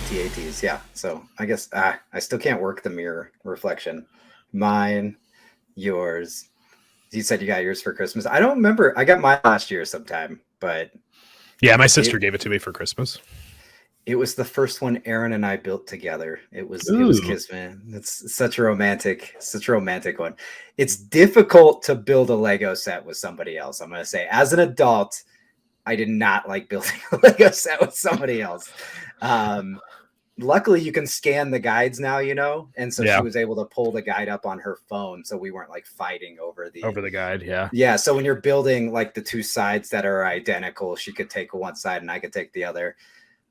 AT-ATs, yeah. So I guess I still can't work the mirror reflection. Mine, yours. You said you got yours for Christmas. I don't remember. I got mine last year sometime, but Yeah, my sister it gave it to me for Christmas. it was the first one Aaron and I built together. It was Ooh. Kismet. It's such a romantic one. It's difficult to build a Lego set with somebody else. I'm gonna say, as an adult, I did not like building a Lego set with somebody else. Um, Luckily you can scan the guides now, and so she Yeah, was able to pull the guide up on her phone, so we weren't like fighting over the. over the guide. Yeah. Yeah, so when you're building like the two sides that are identical, she could take one side and I could take the other.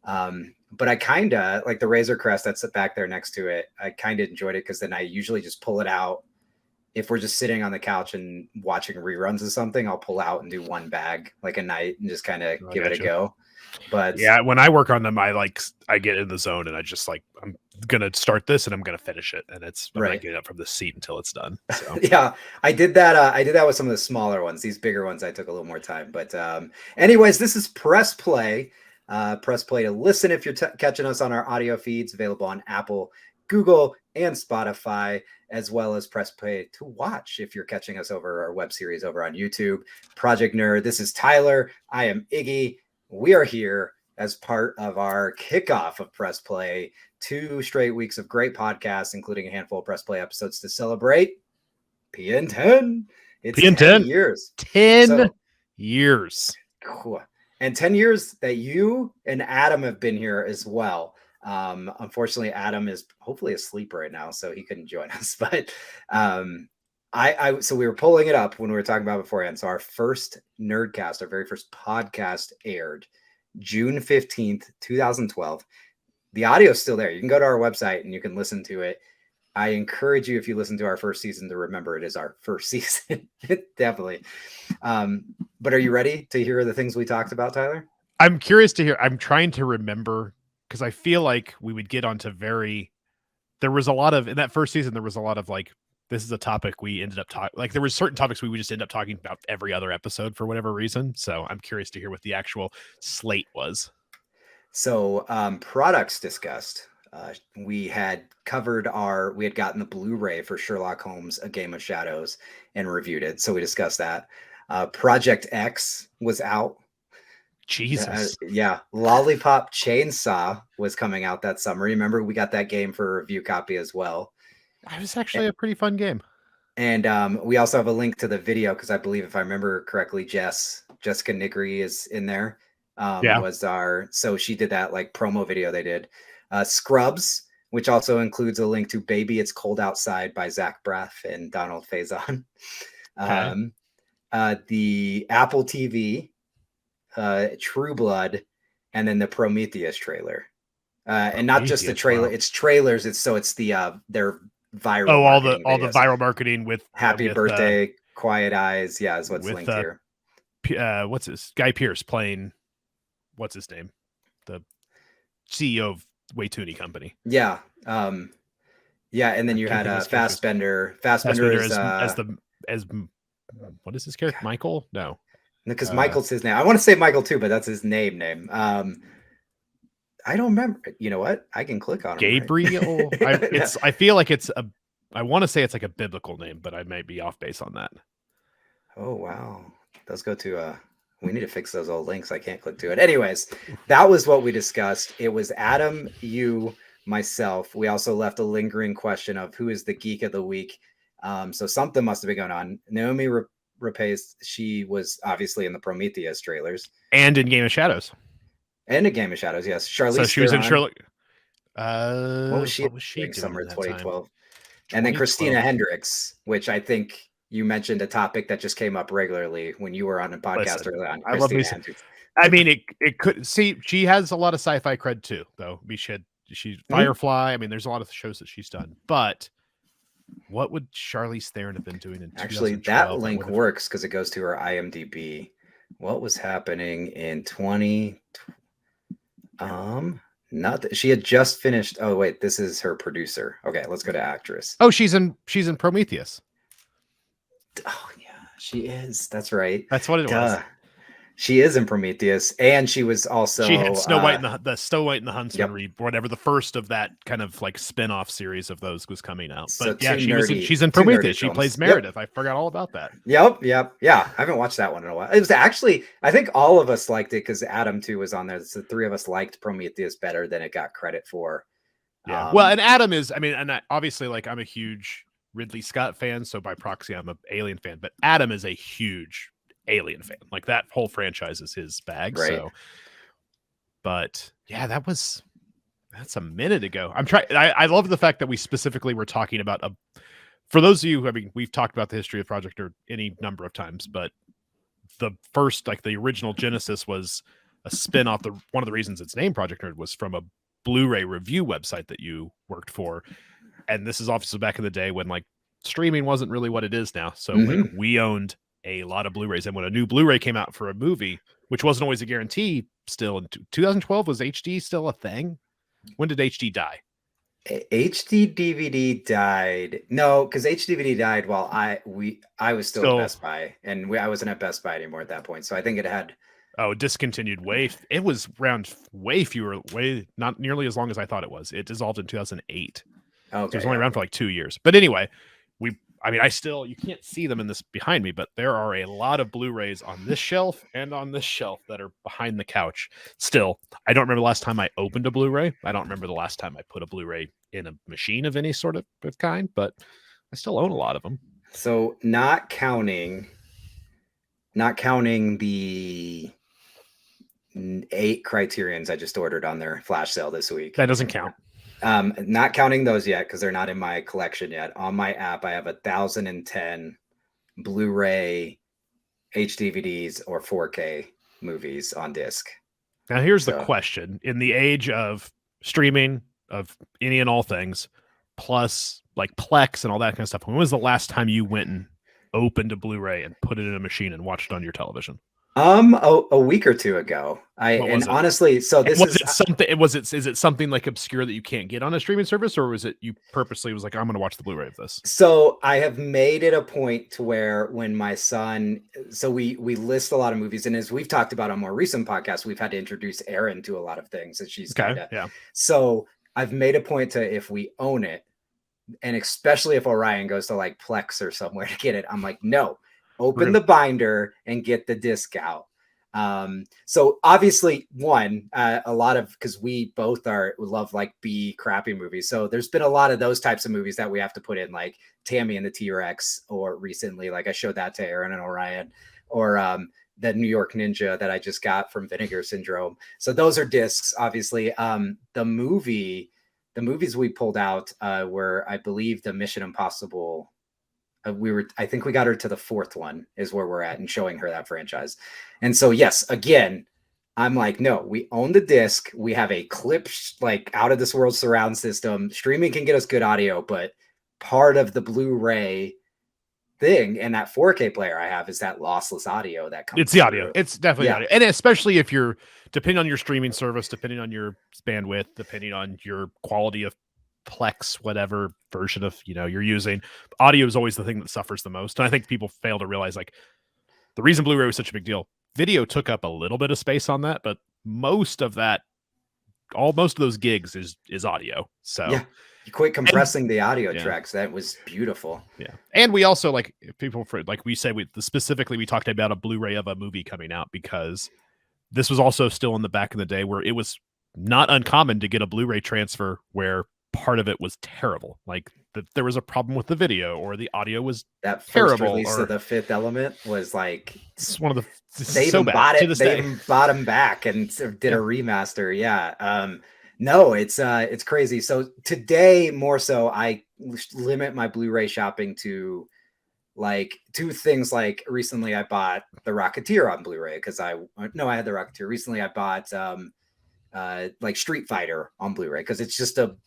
But I kind of like the Razor Crest that's back there next to it. I kind of enjoyed it because then I usually just pull it out. If we're just sitting on the couch and watching reruns of something, I'll pull out and do one bag like a night and just kind of I give it a gotcha. go. But Yeah, when I work on them, I get in the zone and I just like I'm gonna start this and I'm gonna finish it, and I'm not right. getting up from the seat until it's done. So Yeah, I did that. I did that with some of the smaller ones. These bigger ones, I took a little more time. But anyways, this is Press Play. Press Play to listen if you're catching us on our audio feeds, available on Apple, Google, and Spotify, as well as Press Play to watch if you're catching us over our web series over on YouTube. Project Nerd. This is Tyler. I am Iggy. We are here as part of our kickoff of Press Play. 2 straight weeks of great podcasts, including a handful of Press Play episodes to celebrate PN10. It's 10 PN10, years. 10 So years. cool. And 10 years that you and Adam have been here as well. Unfortunately, Adam is hopefully asleep right now, so he couldn't join us. But so we were pulling it up when we were talking about beforehand. So our first Nerdcast, our very first podcast aired June 15th, 2012. The audio is still there. You can go to our website and you can listen to it. I encourage you, if you listen to our first season, to remember it is our first season. Definitely. But are you ready to hear the things we talked about, Tyler? I'm curious to hear. I'm trying to remember because I feel like we would get onto there was a lot of in that first season. There was a lot of like, this is a topic we ended up talking. Like there were certain topics we would just end up talking about every other episode for whatever reason. So I'm curious to hear what the actual slate was. So products discussed. We had gotten the Blu-ray for Sherlock Holmes: A Game of Shadows and reviewed it. So we discussed that. Project X was out. Jesus. Yeah. Lollipop Chainsaw was coming out that summer. Remember, we got that game for a review copy as well. That was actually a pretty fun game. And we also have a link to the video because I believe, if I remember correctly, Jessica Nigri is in there. Yeah. So she did that like promo video they did. Scrubs, which also includes a link to Baby It's Cold Outside by Zach Braff and Donald Faison. Okay. The Apple TV, True Blood, and then the Prometheus trailer. And not just the trailer, wow. it's trailers. It's their viral. Oh, all the videos. viral marketing with Happy Birthday, Quiet Eyes. Yeah, is what's linked here. What's his Guy Pearce playing? What's his name? The CEO of Waytoonie Company. Yeah. Yeah, and then you had Fassbender. Fassbender is as what is his character? Michael? No. Because Michael's his name. I want to say Michael too, but that's his name. I don't remember. You know what? I can click on him. Gabriel. Right? I feel like I want to say it's like a biblical name, but I might be off base on that. Oh wow. Let's go to we need to fix those old links. I can't click to it. Anyways, that was what we discussed. It was Adam, you, myself. We also left a lingering question of who is the geek of the week. So something must have been going on. Naomi Rapace, she was obviously in the Prometheus trailers. And in Game of Shadows. And a Game of Shadows, yes. Charlize. So she was in Sherlock. What was she doing summer 2012? And then Christina Hendricks, which I think you mentioned a topic that just came up regularly when you were on a podcast early on. I love Hendricks. I mean, it could see she has a lot of sci-fi cred too, though. She's Firefly. I mean, there's a lot of shows that she's done, but what would Charlize Theron have been doing in Actually, that link works because it goes to her IMDb. What was happening in 20? She had just finished. Oh wait, this is her producer. Okay, let's go to actress. Oh, she's in Prometheus. Oh yeah, she is. That's right. That's what it was. She is in Prometheus, and she was She had also Snow White and the Snow White and the Huntsman, yep. whatever the first of that kind of like spin-off series of those was coming out. So But yeah, two nerdy, she's in two nerdy Prometheus. She films. plays Yep. Meredith. I forgot all about that. Yep. Yeah. I haven't watched that one in a while. It was actually, I think all of us liked it because Adam too was on there. So the three of us liked Prometheus better than it got credit for. Yeah. Well, and Adam is, I mean, and obviously, like, I'm a huge Ridley Scott fan, so by proxy, I'm a Alien fan. But Adam is a huge Alien fan. Like, that whole franchise is his bag. Right. So, but yeah, that's a minute ago. I'm trying. I love the fact that we specifically were talking about for those of you, I mean, we've talked about the history of Project Nerd any number of times, but the first, like the original Genesis was a spin off. One of the reasons it's named Project Nerd was from a Blu-ray review website that you worked for. And this is obviously back in the day when like streaming wasn't really what it is now. So like we owned a lot of Blu-rays. And when a new Blu-ray came out for a movie, which wasn't always a guarantee still in 2012, was HD still a thing? When did HD die? HD DVD died. No, because HDVD died while I was still at Best Buy, and I wasn't at Best Buy anymore at that point. So I think it had. Oh, discontinued it was around not nearly as long as I thought it was. It dissolved in 2008. Okay, so it was only around for like 2 years. But anyway, you can't see them in this behind me, but there are a lot of Blu-rays on this shelf and on this shelf that are behind the couch. Still, I don't remember the last time I opened a Blu-ray. I don't remember the last time I put a Blu-ray in a machine of any sort of kind, but I still own a lot of them. So not counting the 8 Criterions I just ordered on their flash sale this week. That doesn't count. Not counting those yet because they're not in my collection yet. On my app, I have 1,010 Blu-ray, HDVDs, or 4K movies on disc. Now, here's the question: in the age of streaming, of any and all things, plus like Plex and all that kind of stuff, when was the last time you went and opened a Blu-ray and put it in a machine and watched it on your television? A week or two ago. Honestly, so this is it something like obscure that you can't get on a streaming service, or was it you purposely was like, I'm going to watch the Blu-ray of this? So I have made it a point to where when my son, so we list a lot of movies, and as we've talked about on more recent podcasts, we've had to introduce Erin to a lot of things that she's yeah. So I've made a point to, if we own it, and especially if Orion goes to like Plex or somewhere to get it, I'm like, no. Open the binder and get the disc out. So obviously, a lot of, because we both love like B crappy movies. So there's been a lot of those types of movies that we have to put in, like Tammy and the T-Rex, or recently, like I showed that to Aaron and Orion, or the New York Ninja that I just got from Vinegar Syndrome. So those are discs, obviously. The movies we pulled out were, I believe, the Mission Impossible. I think we got her to the 4th one is where we're at, and showing her that franchise. And so, yes, again, I'm like, no, we own the disc. We have a clip, like out of this world surround system. Streaming can get us good audio, but part of the Blu-ray thing and that 4K player I have is that lossless audio that comes. It's the audio. It's definitely audio. And especially if you're, depending on your streaming service, depending on your bandwidth, depending on your quality of Plex, whatever version of you're using, audio is always the thing that suffers the most. And I think people fail to realize, like, the reason Blu-ray was such a big deal, video took up a little bit of space on that, but most of those gigs is audio. So yeah, you quit compressing the audio tracks. That was beautiful. Yeah. And we also, like, people, for like we said, specifically we talked about a Blu-ray of a movie coming out, because this was also still in the back in the day where it was not uncommon to get a Blu-ray transfer where part of it was terrible, like there was a problem with the video, or the audio was that first terrible, release of The Fifth Element was like, it's one of the they even bought it. They even bought them back and did a remaster. Yeah. No, it's crazy. So today, more so, I limit my Blu-ray shopping to like 2 things. Like recently I bought The Rocketeer on Blu-ray because I had The Rocketeer. Recently I bought like Street Fighter on Blu-ray because it's just a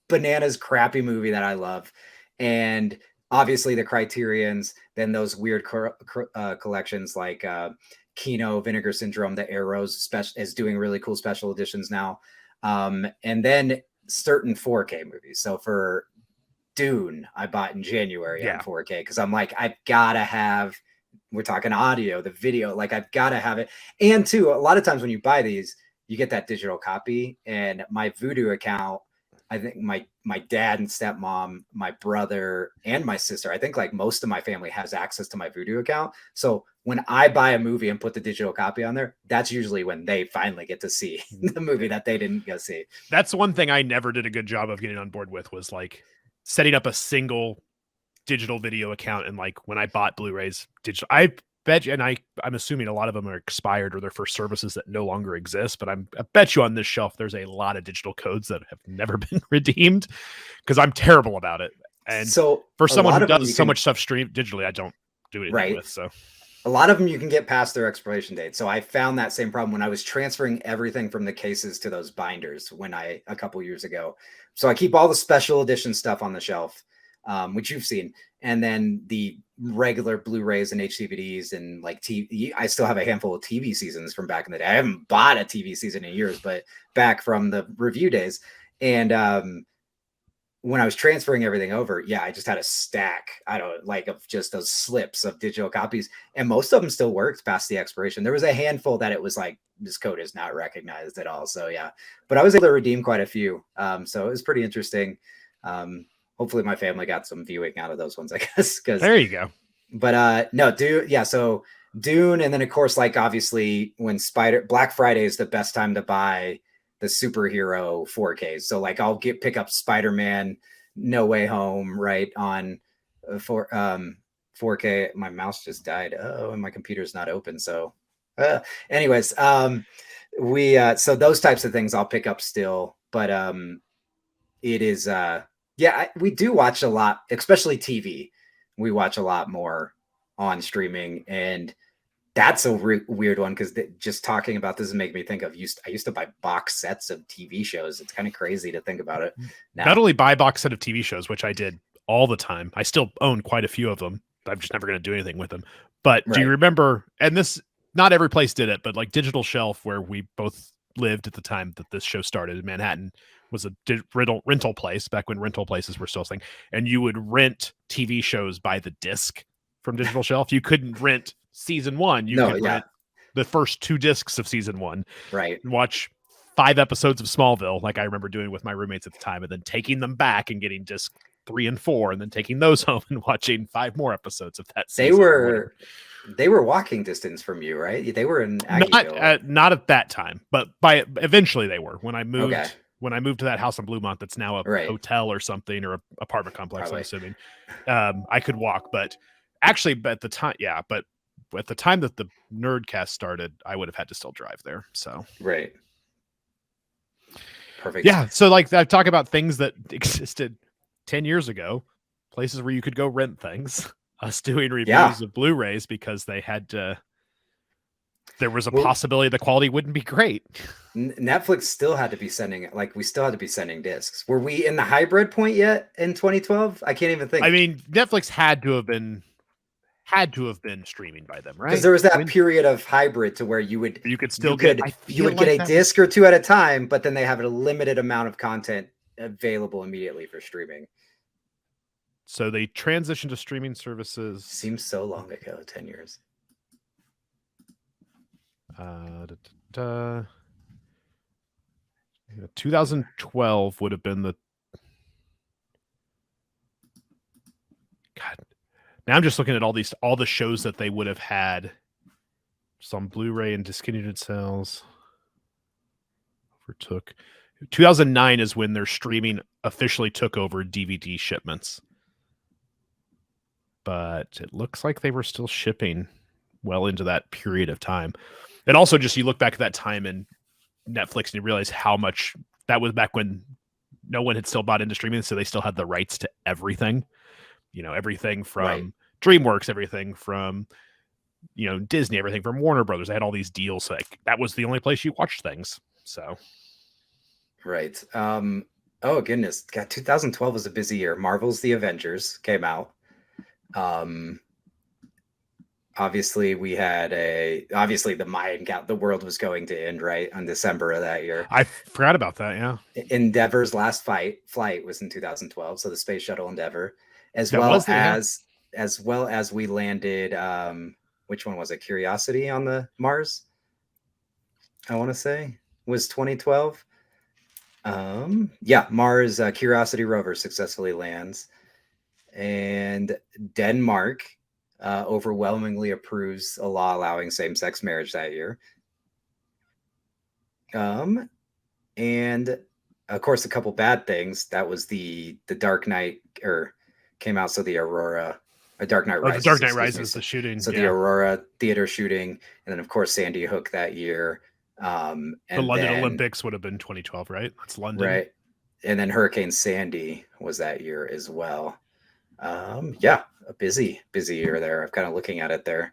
bananas crappy movie that I love. And obviously the Criterions, then those weird collections like Kino, Vinegar Syndrome, the Arrows is doing really cool special editions now. And then certain 4K movies. So for Dune, I bought in January on 4K because I'm like, I've got to have we're talking audio, the video, like I've got to have it. And too, a lot of times when you buy these, you get that digital copy. And my Voodoo account, I think my dad and stepmom, my brother and my sister, I think like most of my family has access to my Voodoo account. So when I buy a movie and put the digital copy on there, that's usually when they finally get to see the movie that they didn't go see. That's one thing I never did a good job of getting on board with, was like setting up a single digital video account. And like when I bought Blu-rays digital, I bet you, and I'm assuming a lot of them are expired or they're for services that no longer exist, but I bet you on this shelf there's a lot of digital codes that have never been redeemed, because I'm terrible about it. And so for someone who does so much stuff streamed digitally, I don't do it right with. So a lot of them you can get past their expiration date. So I found that same problem when I was transferring everything from the cases to those binders a couple years ago. So I keep all the special edition stuff on the shelf, which you've seen. And then the regular Blu-rays and HDVDs and like TV, I still have a handful of TV seasons from back in the day. I haven't bought a TV season in years, but back from the review days. And when I was transferring everything over, I just had a stack, of just those slips of digital copies, and most of them still worked past the expiration. There was a handful that it was like, this code is not recognized at all. So but I was able to redeem quite a few. So it was pretty interesting. Hopefully my family got some viewing out of those ones, I guess. There you go. But no, so Dune, and then of course, like obviously when Black Friday is the best time to buy the superhero 4Ks. So like I'll pick up Spider-Man No Way Home right on 4K. My mouse just died. Oh, and my computer's not open. So anyways, so those types of things I'll pick up still, but it is we do watch a lot, especially TV. We watch a lot more on streaming, and that's a weird one, because just talking about this is making me think of I used to buy box sets of TV shows. It's kind of crazy to think about it now. Not only buy box set of TV shows, which I did all the time. I still own quite a few of them. I'm just never going to do anything with them. But do you remember, and this, not every place did it, but like Digital Shelf, where we both lived at the time that this show started in Manhattan, was a rental place back when rental places were still a thing. And you would rent TV shows by the disc from Digital Shelf. You couldn't rent season 1. You could rent the first 2 discs of season 1. Right. And watch 5 episodes of Smallville, like I remember doing with my roommates at the time, and then taking them back and getting disc 3 and 4, and then taking those home and watching 5 more episodes of that season. They were walking distance from you, right? They were in Aggieville. Not at that time, but eventually they were. When I moved to that house in Bluemont, that's now a hotel or something, or an apartment complex, I'm assuming, I could walk. But actually, at the time, but at the time that the Nerdcast started, I would have had to still drive there. So right, perfect. Yeah, so like I talk about things that existed 10 years ago, places where you could go rent things. Us doing reviews of Blu-rays because they had to. There was a possibility the quality wouldn't be great. Netflix still had to be sending, we still had to be sending discs. Were we in the hybrid point yet in 2012? I can't even think. I mean, Netflix had to have been streaming by them, right? Because there was that period of hybrid to where you would get a disc or 2 at a time, but then they have a limited amount of content available immediately for streaming. So they transitioned to streaming services. Seems so long ago, 10 years. 2012 would have been the. God. Now I'm just looking at all the shows that they would have had. Some Blu-ray and discontinued sales. Overtook. 2009 is when their streaming officially took over DVD shipments. But it looks like they were still shipping well into that period of time. And also just you look back at that time in Netflix and you realize how much that was back when no one had still bought into streaming. So they still had the rights to everything, everything from DreamWorks, everything from, Disney, everything from Warner Brothers. They had all these deals. Like that was the only place you watched things. So. Right. Oh goodness. God, 2012 was a busy year. Marvel's The Avengers came out. Obviously we had the Mayan count, the world was going to end right on December of that year. I forgot about that. Yeah. Endeavor's last flight was in 2012. So the space shuttle Endeavor, as well as we landed, which one was it? Curiosity on the Mars, I want to say, was 2012. Yeah, Mars Curiosity rover successfully lands, and Denmark overwhelmingly approves a law allowing same-sex marriage that year. And of course, a couple bad things. That was the Dark Knight, or came out, so the Aurora, a Dark Knight Rises. The Dark Knight Rises, the shooting. So the Aurora theater shooting, and then of course Sandy Hook that year. And the London Olympics would have been 2012, right? That's London, right? And then Hurricane Sandy was that year as well. Yeah, a busy year there. I'm kind of looking at it there.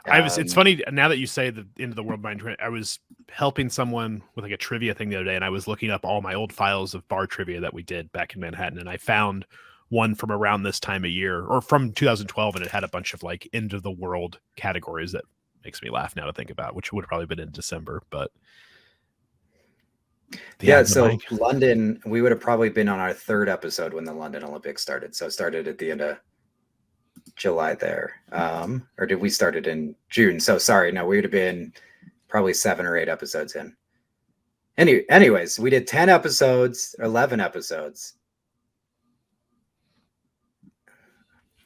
It's funny now that you say the end of the world mind. I was helping someone with like a trivia thing the other day, and I was looking up all my old files of bar trivia that we did back in Manhattan, and I found one from around this time of year, or from 2012, and it had a bunch of like end of the world categories that makes me laugh now to think about, which would have probably been in December, but yeah. So London, we would have probably been on our third episode when the London Olympics started. So it started at the end of July there, or did we start it in June? So sorry, no, we would have been probably 7 or 8 episodes in. Anyways, we did 10 episodes, 11 episodes.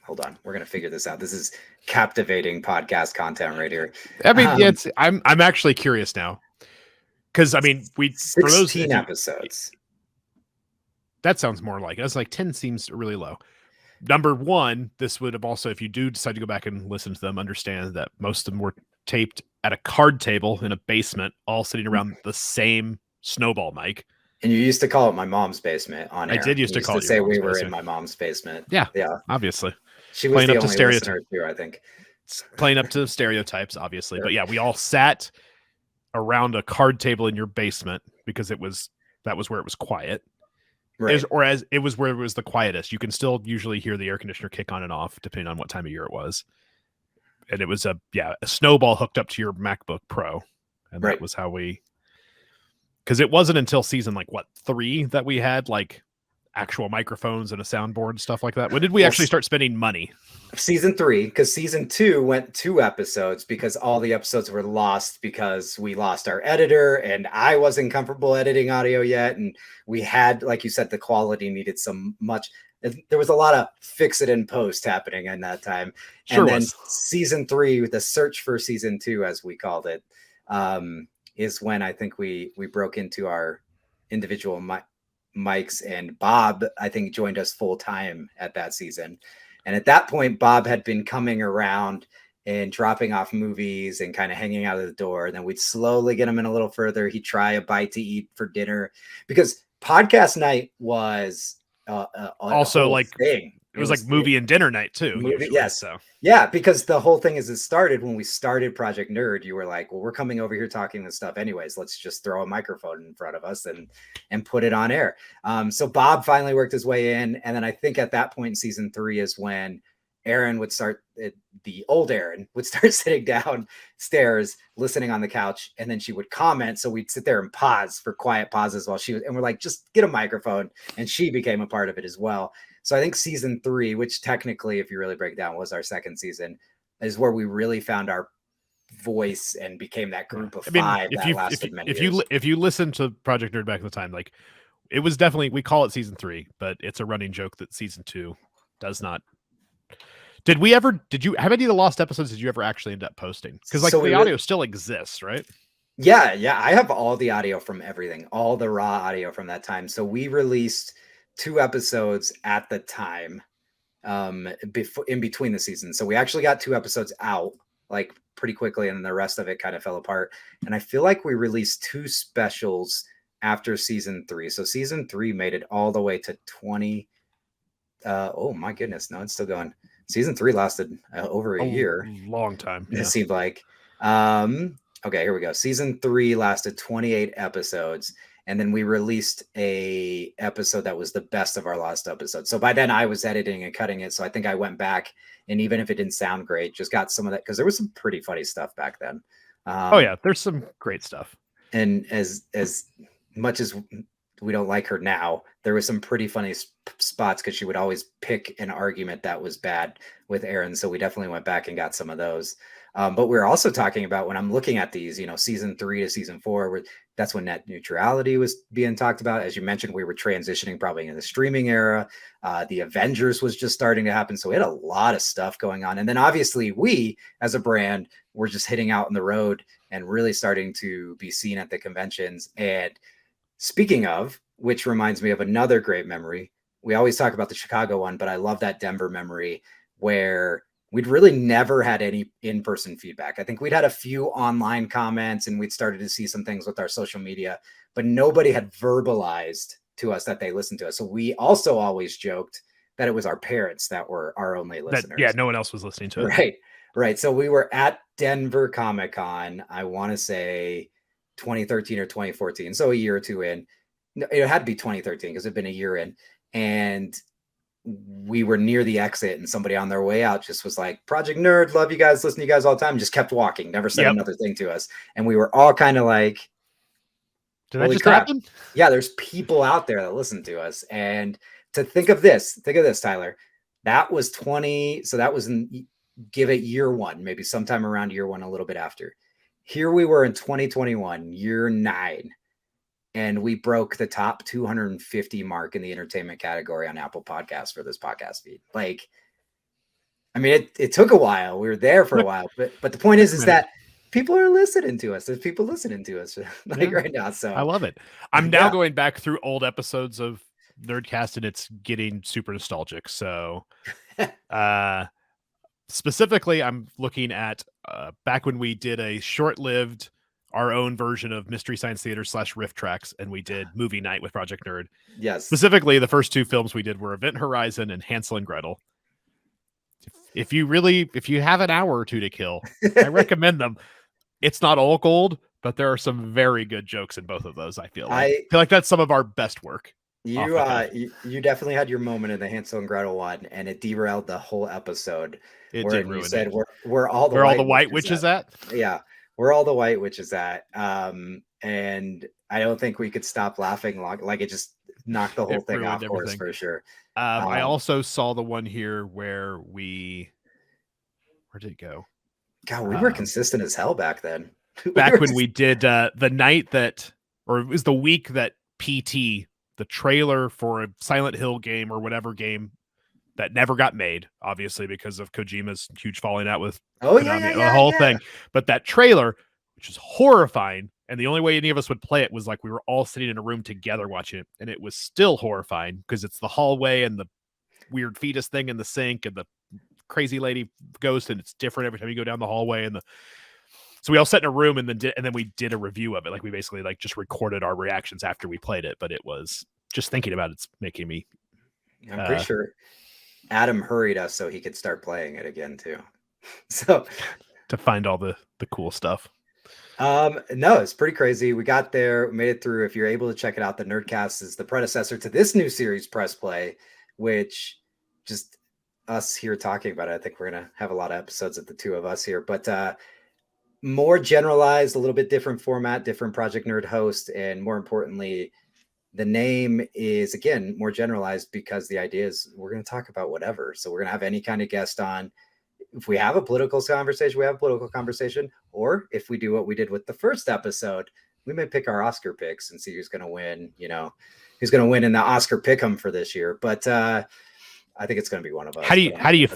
Hold on, we're gonna figure this out. This is captivating podcast content right here. I mean, I'm actually curious now, because I mean, 16 episodes. That sounds more like it. It's like 10 seems really low. Number one, this would have also, if you do decide to go back and listen to them, understand that most of them were taped at a card table in a basement, all sitting around the same snowball mic. And you used to call it my mom's basement on air. I did used to call it. Say we were in my mom's basement. Yeah, yeah, obviously. She was playing up to stereotypes too, I think. Playing up to stereotypes, obviously. Sure. But yeah, we all sat around a card table in your basement because that was where it was quiet. Right. As it was where it was the quietest. You can still usually hear the air conditioner kick on and off depending on what time of year it was. And it was a snowball hooked up to your MacBook Pro. And that was how because it wasn't until season 3 that we had like actual microphones and a soundboard and stuff like that. When did we actually start spending money? Season 3, because season 2 went 2 episodes because all the episodes were lost because we lost our editor and I wasn't comfortable editing audio yet. And we had, like you said, the quality needed there was a lot of fix it in post happening in that time. Sure. And then season 3, the search for season 2, as we called it, is when I think we broke into our individual mics, and Bob, I think, joined us full time at that season. And at that point, Bob had been coming around and dropping off movies and kind of hanging out of the door. And then we'd slowly get him in a little further. He'd try a bite to eat for dinner, because podcast night was also like thing. It was like movie and dinner night too. Usually, yes. So. Yeah, because the whole thing is, it started when we started Project Nerd. You were like, well, we're coming over here talking this stuff anyways. Let's just throw a microphone in front of us and put it on air. So Bob finally worked his way in. And then I think at that point in season 3 is when Aaron would start, the old Aaron would start sitting downstairs, listening on the couch, and then she would comment. So we'd sit there and pause for quiet pauses while she was, and we're like, just get a microphone. And she became a part of it as well. So I think season 3, which technically, if you really break down, was our second season, is where we really found our voice and became that group of 5 that lasted many years. If you listen to Project Nerd back in the time, like, it was definitely, we call it season 3, but it's a running joke that season 2 does not. Did you have any of the lost episodes? Did you ever actually end up posting? Because the audio still exists, right? Yeah. I have all the audio from everything, all the raw audio from that time. So we released 2 episodes at the time, in between the seasons. So we actually got 2 episodes out like pretty quickly, and then the rest of it kind of fell apart. And I feel like we released 2 specials after season 3. So season 3 made it all the way to 20. Oh my goodness, no, it's still going. Season 3 lasted over a year. Long time. It seemed like. Okay, here we go. Season 3 lasted 28 episodes. And then we released a episode that was the best of our last episode. So by then I was editing and cutting it. So I think I went back, and even if it didn't sound great, just got some of that, because there was some pretty funny stuff back then. There's some great stuff. And as much as we don't like her now, there was some pretty funny spots because she would always pick an argument that was bad with Aaron. So we definitely went back and got some of those. But we're also talking about, when I'm looking at these, season 3 to season 4, where that's when net neutrality was being talked about. As you mentioned, we were transitioning probably in the streaming era. The Avengers was just starting to happen. So we had a lot of stuff going on. And then obviously we, as a brand, were just hitting out on the road and really starting to be seen at the conventions. And speaking of, which reminds me of another great memory. We always talk about the Chicago one, but I love that Denver memory where we'd really never had any in-person feedback. I think we'd had a few online comments and we'd started to see some things with our social media, but nobody had verbalized to us that they listened to us. So we also always joked that it was our parents that were our only listeners. No one else was listening to it. Right. So we were at Denver Comic-Con, I want to say 2013 or 2014. So a year or two in. It had to be 2013 because it'd been a year in. And we were near the exit and somebody on their way out just was like, Project Nerd, love you guys, listen to you guys all the time, just kept walking, never said another thing to us. And we were all kind of like, did that just happen? Yeah, there's people out there that listen to us. And to think of this, Tyler, that was 20. So that was give it year 1, maybe sometime around year 1, a little bit after. Here we were in 2021, year 9. And we broke the top 250 mark in the entertainment category on Apple Podcasts for this podcast feed. Like, I mean, it took a while. We were there for a while, but the point is that people are listening to us. There's people listening to us right now. So I love it. I'm now going back through old episodes of Nerdcast and it's getting super nostalgic. So, specifically, I'm looking at back when we did a short-lived, our own version of Mystery Science Theater /Riff Tracks, and we did Movie Night with Project Nerd. Yes. Specifically, the first 2 films we did were Event Horizon and Hansel and Gretel. If you have an hour or 2 to kill, I recommend them. It's not all gold, but there are some very good jokes in both of those. I feel like that's some of our best work. You definitely had your moment in the Hansel and Gretel one, and it derailed the whole episode. It did ruin it. Where all the white witches at? Yeah. Where all the white witches at. And I don't think we could stop laughing long. Like, it just knocked the whole thing off course for sure. I also saw the one here where did it go? God, we were consistent as hell back then. When we did the night that, or it was the week that PT, the trailer for a Silent Hill game or whatever game that never got made, obviously because of Kojima's huge falling out with Konami, the whole thing. But that trailer, which is horrifying, and the only way any of us would play it was like we were all sitting in a room together watching it, and it was still horrifying because it's the hallway and the weird fetus thing in the sink and the crazy lady ghost, and it's different every time you go down the hallway. So we all sat in a room and then we did a review of it. Like, we basically just recorded our reactions after we played it. But it was just thinking about it's making me. I'm pretty sure Adam hurried us so he could start playing it again too. So to find all the cool stuff. No, it's pretty crazy. We got there, we made it through. If you're able to check it out, the Nerdcast is the predecessor to this new series, Press Play, which just us here talking about it. I think we're gonna have a lot of episodes of the 2 of us here, but more generalized, a little bit different format, different Project Nerd host, and more importantly, the name is, again, more generalized because the idea is we're going to talk about whatever. So we're going to have any kind of guest on. If we have a political conversation, we have a political conversation. Or if we do what we did with the first episode, we may pick our Oscar picks and see who's going to win, who's going to win in the Oscar pick'em for this year. But I think it's going to be one of us. How do you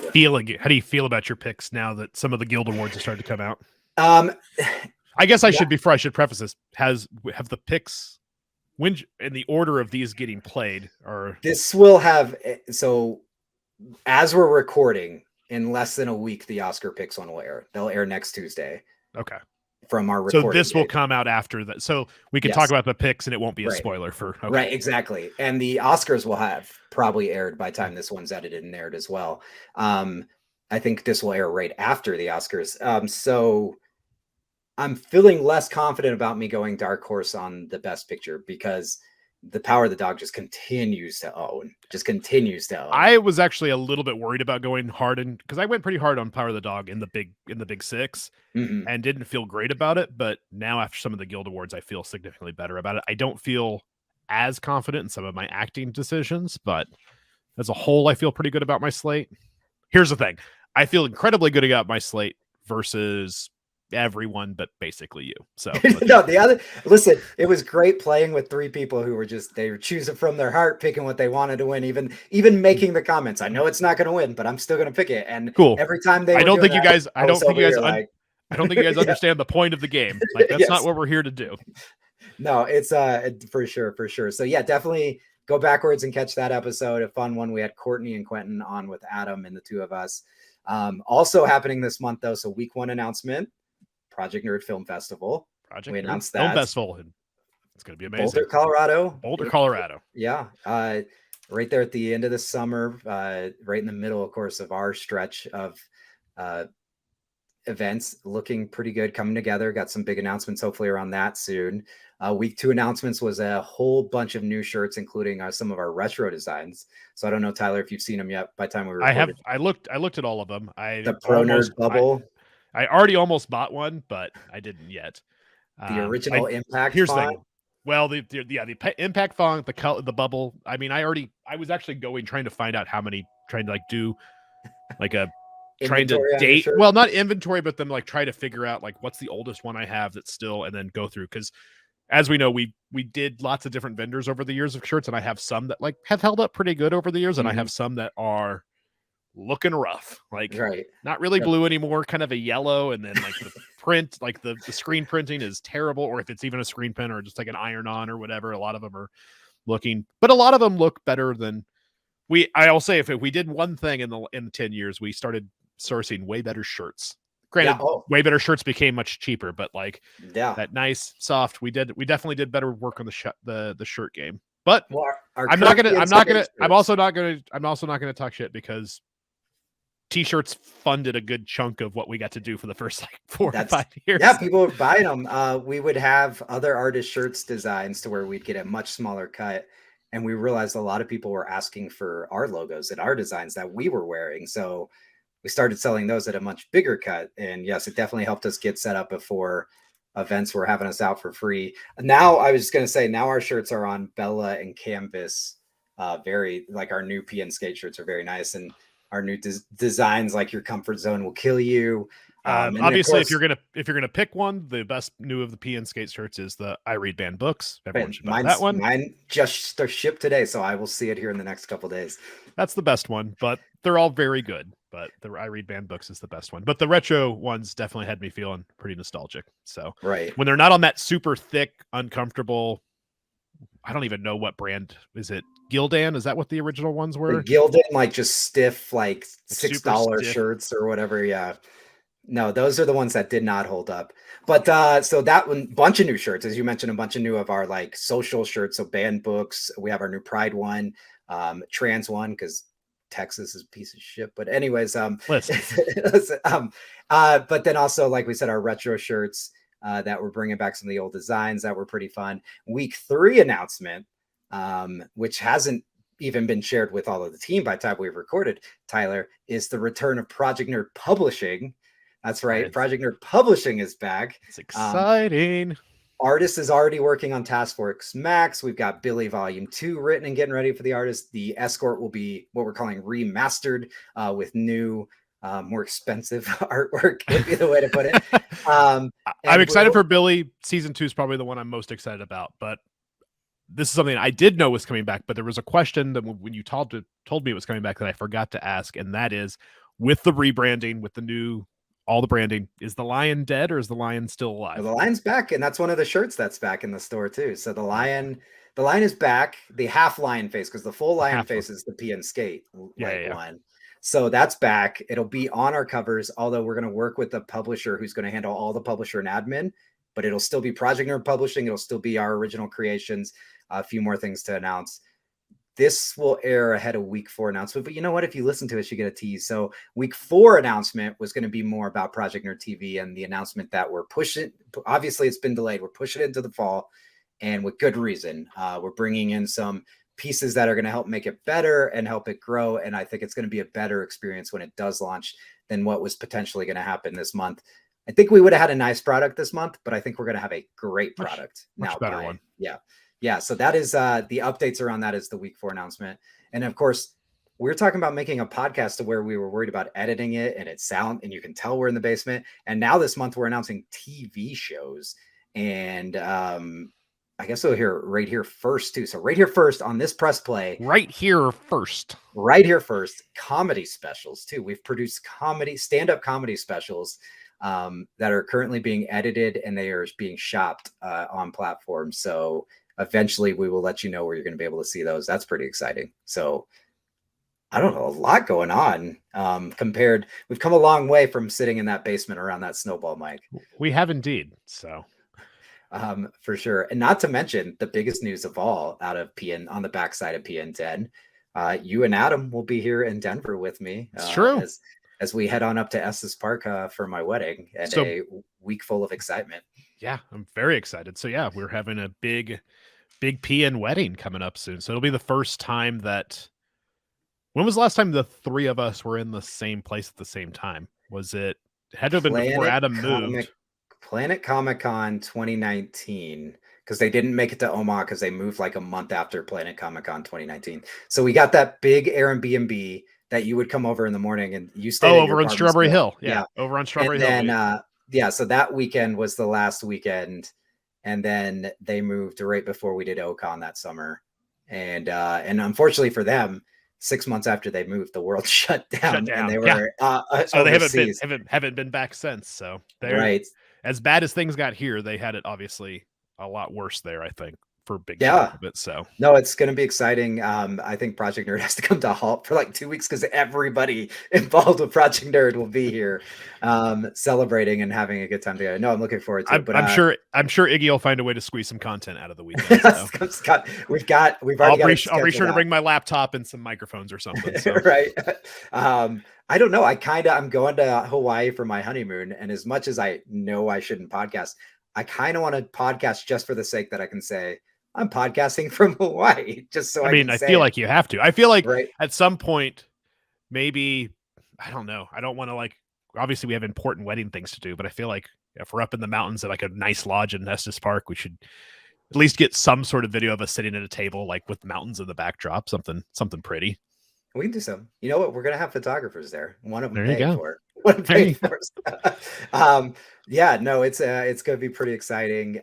feel about your picks now that some of the Guild Awards have started to come out? I guess I should preface this. Have the picks, when in the order of these getting played, or this will have, so as we're recording, in less than a week, the Oscar picks one will air. They'll air next Tuesday. Okay. From our recording. So this will come out after that. So we can talk about the picks and it won't be a spoiler for. Okay. Right, exactly. And the Oscars will have probably aired by the time this one's edited and aired as well. I think this will air right after the Oscars. So I'm feeling less confident about me going dark horse on the best picture because the Power of the Dog just continues to own. I was actually a little bit worried about going hard, because I went pretty hard on Power of the Dog in the big 6 and didn't feel great about it. But now after some of the Guild Awards, I feel significantly better about it. I don't feel as confident in some of my acting decisions, but as a whole, I feel pretty good about my slate. Here's the thing. I feel incredibly good about my slate versus everyone, but basically you. So No, listen, it was great playing with three people who were they were choosing from their heart, picking what they wanted to win, even making the comments. I know it's not going to win, but I'm still going to pick it. And cool. every time they I were don't doing think you that, guys, I don't think you guys, like, I don't think you guys yeah. understand the point of the game. Like that's Yes. not what we're here to do. No, it's for sure. So yeah, definitely go backwards and catch that episode. A fun one. We had Courtney and Quentin on with Adam and the two of us. Also happening this month though. So week 1 announcement, Project Nerd Film Festival. We announced that. Film Festival. It's going to be amazing. Boulder, Colorado. Boulder, Colorado. Yeah. Right there at the end of the summer, right in the middle, of course, of our stretch of events, looking pretty good, coming together. Got some big announcements hopefully around that soon. Week 2 announcements was a whole bunch of new shirts, including some of our retro designs. So I don't know, Tyler, if you've seen them yet. By the time we recorded. I looked at all of them. The Pro Nerd Bubble. I already almost bought one, but I didn't yet. The original Impact. Here's the thing. Well, the Impact font, the bubble. I mean, I was actually trying to find out how many, trying to like do like a trying to date. Well, not inventory, but then like try to figure out like what's the oldest one I have that's still, and then go through, because as we know, we did lots of different vendors over the years of shirts, and I have some that like have held up pretty good over the years, and I have some that are looking rough, like not really blue anymore, kind of a yellow, and then like the print, like the screen printing is terrible, or if it's even a screen print or just like an iron-on or whatever, a lot of them are looking, but a lot of them look better than I'll say if we did one thing in the 10 years, we started sourcing way better shirts. Granted, way better shirts became much cheaper, but like that nice soft, we definitely did better work on the shirt game. But I'm also not gonna talk shit, because T-shirts funded a good chunk of what we got to do for the first like 4 or 5 years. Yeah, people were buying them. We would have other artist shirts designs to where we'd get a much smaller cut, and we realized a lot of people were asking for our logos and our designs that we were wearing. So we started selling those at a much bigger cut. And yes, it definitely helped us get set up before events were having us out for free. Now, I was just going to say, now our shirts are on Bella and Canvas. Very like our new PN skate shirts are very nice. And our new designs, like Your Comfort Zone Will Kill You. Obviously, if you're gonna pick one, the best new of the PN skate shirts is the I Read Band books. Everyone should buy that one. Mine just shipped today, so I will see it here in the next couple days. That's the best one, but they're all very good. But the I Read Band books is the best one. But the retro ones definitely had me feeling pretty nostalgic. So when they're not on that super thick, uncomfortable, I don't even know what brand is it. Gildan, is that what the original ones were? The Gildan, like just stiff, like $6 shirts or whatever. Yeah. No, those are the ones that did not hold up. But so that one, bunch of new shirts, as you mentioned, a bunch of new of our like social shirts. So band books. We have our new Pride one, trans one, because Texas is a piece of shit. But anyways, but then also, like we said, our retro shirts that we're bringing back some of the old designs that were pretty fun. Week 3 announcement, which hasn't even been shared with all of the team by the time we've recorded, Tyler, is the return of Project Nerd Publishing. That's right. Project Nerd Publishing is back. It's exciting. Artist is already working on Task Force Max. We've got Billy Volume 2 written and getting ready for the artist. The Escort will be what we're calling remastered with new, more expensive artwork, would be the way to put it. I'm excited for Billy. Season 2 is probably the one I'm most excited about, but this is something I did know was coming back, but there was a question that when you told me it was coming back that I forgot to ask, and that is, with the rebranding, with the new, all the branding, is the lion dead or is the lion still alive? Well, the lion's back, and that's one of the shirts that's back in the store too. So the lion is back. The half lion face, because the full lion face is the PN Skate one. So that's back. It'll be on our covers, although we're going to work with the publisher who's going to handle all the publisher and admin, but it'll still be Project Nerd Publishing. It'll still be our original creations. A few more things to announce. This will air ahead of week 4 announcement, but you know what? If you listen to it, you get a tease. So week 4 announcement was going to be more about Project Nerd TV and the announcement that we're pushing. Obviously, it's been delayed. We're pushing it into the fall, and with good reason. We're bringing in some pieces that are going to help make it better and help it grow. And I think it's going to be a better experience when it does launch than what was potentially going to happen this month. I think we would have had a nice product this month, but I think we're going to have a great product. Much better one. Yeah. Yeah, so that is the updates around that is the week 4 announcement. And of course, we were talking about making a podcast to where we were worried about editing it and its sound, and you can tell we're in the basement. And now this month we're announcing TV shows. And I guess we'll hear right here first too. So right here first on this press play, Right here first. right here first, comedy specials too. We've produced stand-up comedy specials that are currently being edited and they are being shopped on platforms. So eventually we will let you know where you're going to be able to see those. That's pretty exciting. So I don't know, a lot going on we've come a long way from sitting in that basement around that snowball mic. We have indeed. So for sure. And not to mention the biggest news of all out of PN on the backside of PN10. You and Adam will be here in Denver with me. It's true. As we head on up to Estes Park for my wedding and a week full of excitement. Yeah, I'm very excited. So yeah, we're having a big PN wedding coming up soon. So it'll be the first time that. When was the last time the three of us were in the same place at the same time? Was it had to have been before Adam moved? Planet Comic Con 2019, because they didn't make it to Omaha because they moved like a month after Planet Comic Con 2019. So we got that big Airbnb that you would come over in the morning and you stayed over on Strawberry Hill. Yeah, over on Strawberry Hill. And then so that weekend was the last weekend, and then they moved right before we did OCon that summer, and unfortunately for them, 6 months after they moved, the world shut down. And they were so they haven't been back since. So they're right. As bad as things got here, they had it obviously a lot worse there, I think, for big chunk of it. So no, it's going to be exciting. I think Project Nerd has to come to a halt for like 2 weeks because everybody involved with Project Nerd will be here celebrating and having a good time together. No, I'm looking forward to it. But I'm sure Iggy will find a way to squeeze some content out of the weekend. So. Scott, we've already I'll be sure to bring my laptop and some microphones or something. So. Right. I don't know. I'm going to Hawaii for my honeymoon, and as much as I know I shouldn't podcast, I kind of want to podcast just for the sake that I can say I'm podcasting from Hawaii, just so I feel like you have to. I feel like right. At some point, maybe, I don't know. I don't want to obviously we have important wedding things to do, but I feel like if we're up in the mountains at like a nice lodge in Estes Park, we should at least get some sort of video of us sitting at a table, like with mountains in the backdrop, something pretty. We can do some. You know what? We're gonna have photographers there. One of them paid for it. One paid for it. Yeah, no, it's gonna be pretty exciting.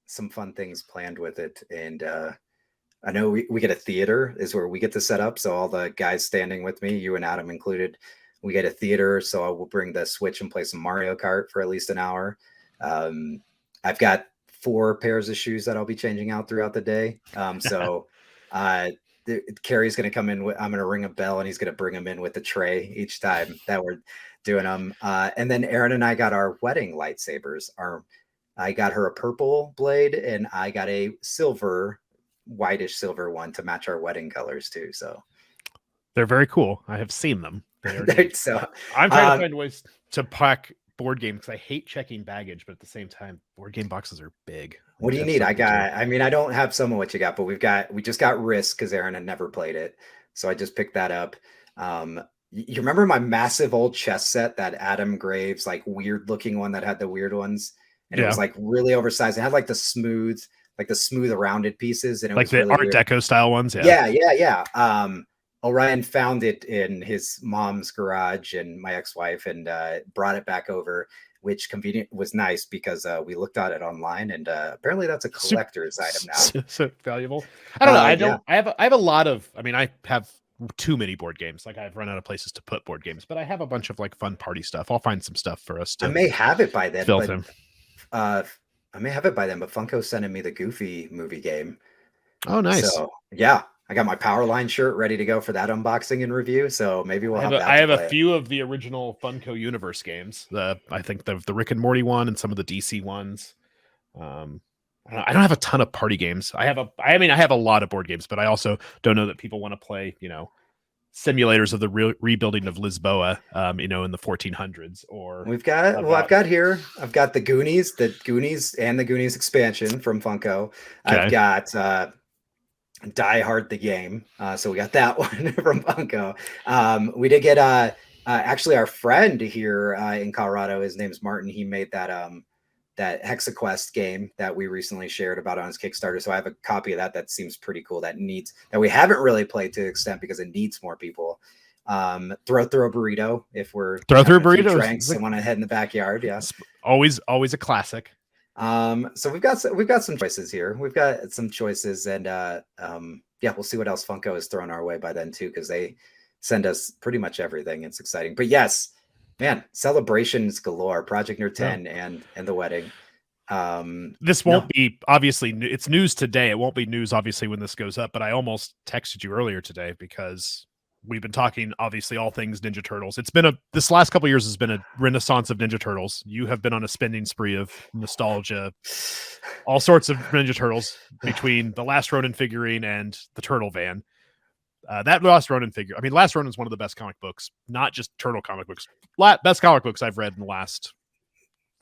Some fun things planned with it, and I know we get a theater is where we get to set up. So all the guys standing with me, you and Adam included, we get a theater. So I will bring the Switch and play some Mario Kart for at least an hour. I've got 4 pairs of shoes that I'll be changing out throughout the day. Carrie's going to come in. I'm going to ring a bell and he's going to bring them in with the tray each time that we're doing them. And then Aaron and I got our wedding lightsabers. I got her a purple blade and I got a whitish silver one to match our wedding colors too. So they're very cool. I have seen them. So I'm trying to find ways to pack board games because I hate checking baggage, but at the same time, board game boxes are big. What do you need? I don't have some of what you got, but we just got Risk because Aaron had never played it. So I just picked that up. You remember my massive old chess set, that Adam Graves, like weird looking one that had the weird ones? And it was like really oversized. It had like the smooth rounded pieces. And it like was the really Art weird. Deco style ones. Yeah. Orion found it in his mom's garage and my ex-wife and brought it back over, which was nice because we looked at it online and apparently that's a collector's item now. So valuable. I don't know. I have a lot of, I have too many board games. Like I've run out of places to put board games, but I have a bunch of like fun party stuff. I'll find some stuff for us to. I may have it by then. But Funko's sending me the Goofy movie game. Oh, nice. So yeah. I got my Powerline shirt ready to go for that unboxing and review. So maybe we'll have that. I have a few of the original Funko Universe games. I think the Rick and Morty one and some of the DC ones. I don't have a ton of party games. I have a lot of board games, but I also don't know that people want to play, simulators of the rebuilding of Lisboa, in the 1400s. Or I've got the Goonies and the Goonies expansion from Funko. Okay. I've got Die Hard the game, so we got that one from Funko. We did get actually our friend here in Colorado, his name's Martin, he made that that HexaQuest game that we recently shared about on his Kickstarter. So I have a copy of that. That seems pretty cool. That we haven't really played to the extent because it needs more people. Throw burrito if we're throw through having a few burritos. drinks and want to head in the backyard. Yeah. Always a classic. So we've got some choices here. We've got some choices, and yeah, we'll see what else Funko is throwing our way by then too, because they send us pretty much everything. It's exciting. But yes, man, celebrations galore. Project Nerd 10 and the wedding. This won't be obviously, it's news today. It won't be news obviously when this goes up, but I almost texted you earlier today because we've been talking obviously all things Ninja Turtles. It's been this last couple of years has been a renaissance of Ninja Turtles. You have been on a spending spree of nostalgia, all sorts of Ninja Turtles between the Last Ronin figurine and the Turtle Van. That Last Ronin figure, I mean, Last Ronin is one of the best comic books, not just Turtle comic books, best comic books I've read in the last